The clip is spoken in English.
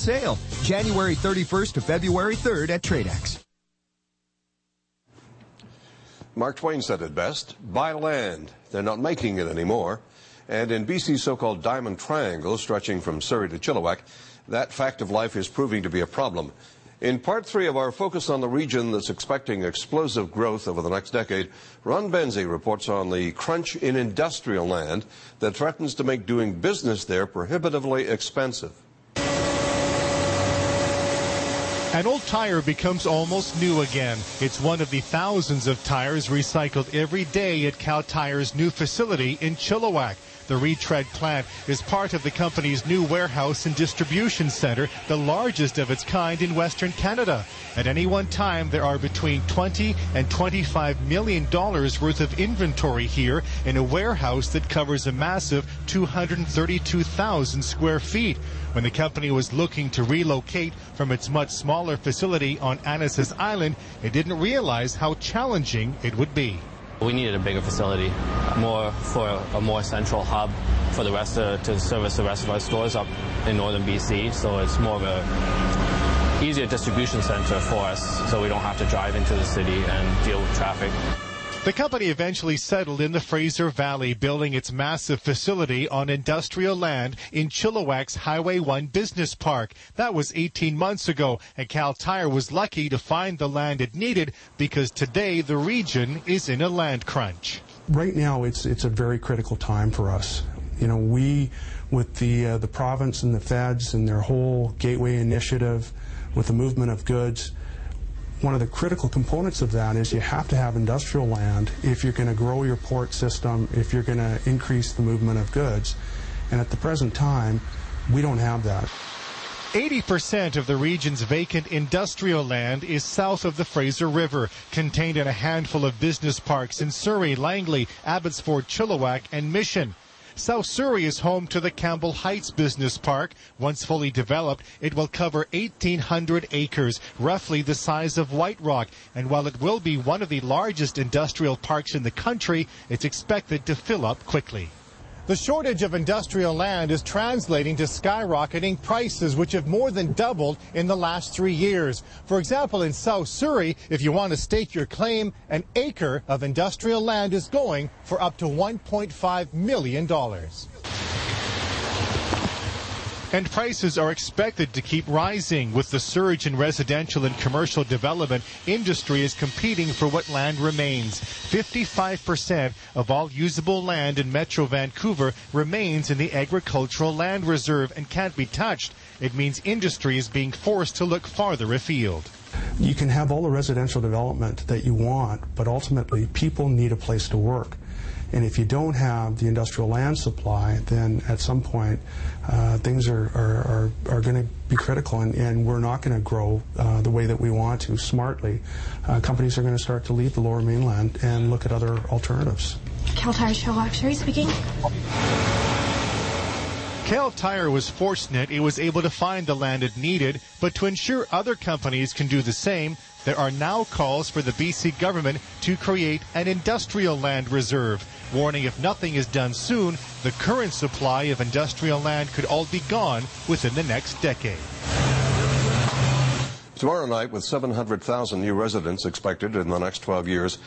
sale, January 31st to February 3rd at TradeX. Mark Twain said it best, buy land. They're not making it anymore. And in BC's so-called Diamond Triangle, stretching from Surrey to Chilliwack, that fact of life is proving to be a problem. In part 3 of our focus on the region that's expecting explosive growth over the next decade, Ron Benzie reports on the crunch in industrial land that threatens to make doing business there prohibitively expensive. An old tire becomes almost new again. It's one of the thousands of tires recycled every day at Cal Tire's new facility in Chilliwack. The retread plant is part of the company's new warehouse and distribution center, the largest of its kind in Western Canada. At any one time, there are between $20 and $25 million worth of inventory here in a warehouse that covers a massive 232,000 square feet. When the company was looking to relocate from its much smaller facility on Annacis Island, it didn't realize how challenging it would be. We needed a bigger facility, for a more central hub for the rest to service the rest of our stores up in northern BC. So it's more of a easier distribution center for us, so we don't have to drive into the city and deal with traffic. The company eventually settled in the Fraser Valley, building its massive facility on industrial land in Chilliwack's Highway 1 Business Park. That was 18 months ago, and Cal Tire was lucky to find the land it needed because today the region is in a land crunch. Right now it's a very critical time for us. You know, we, with the province and the feds and their whole Gateway initiative with the movement of goods, one of the critical components of that is you have to have industrial land if you're going to grow your port system, if you're going to increase the movement of goods. And at the present time, we don't have that. 80% of the region's vacant industrial land is south of the Fraser River, contained in a handful of business parks in Surrey, Langley, Abbotsford, Chilliwack, and Mission. South Surrey is home to the Campbell Heights Business Park. Once fully developed, it will cover 1,800 acres, roughly the size of White Rock. And while it will be one of the largest industrial parks in the country, it's expected to fill up quickly. The shortage of industrial land is translating to skyrocketing prices, which have more than doubled in the last 3 years. For example, in South Surrey, if you want to stake your claim, an acre of industrial land is going for up to $1.5 million. And prices are expected to keep rising. With the surge in residential and commercial development, industry is competing for what land remains. 55% of all usable land in Metro Vancouver remains in the agricultural land reserve and can't be touched. It means industry is being forced to look farther afield. You can have all the residential development that you want, but ultimately people need a place to work. And if you don't have the industrial land supply, then at some point things are going to be critical, and we're not going to grow the way that we want to smartly. Companies are going to start to leave the lower mainland and look at other alternatives. Cal Tire Chilliwack, Sherry speaking. Cal Tire was fortunate it was able to find the land it needed, but to ensure other companies can do the same, there are now calls for the BC government to create an industrial land reserve, warning if nothing is done soon, the current supply of industrial land could all be gone within the next decade. Tomorrow night, with 700,000 new residents expected in the next 12 years,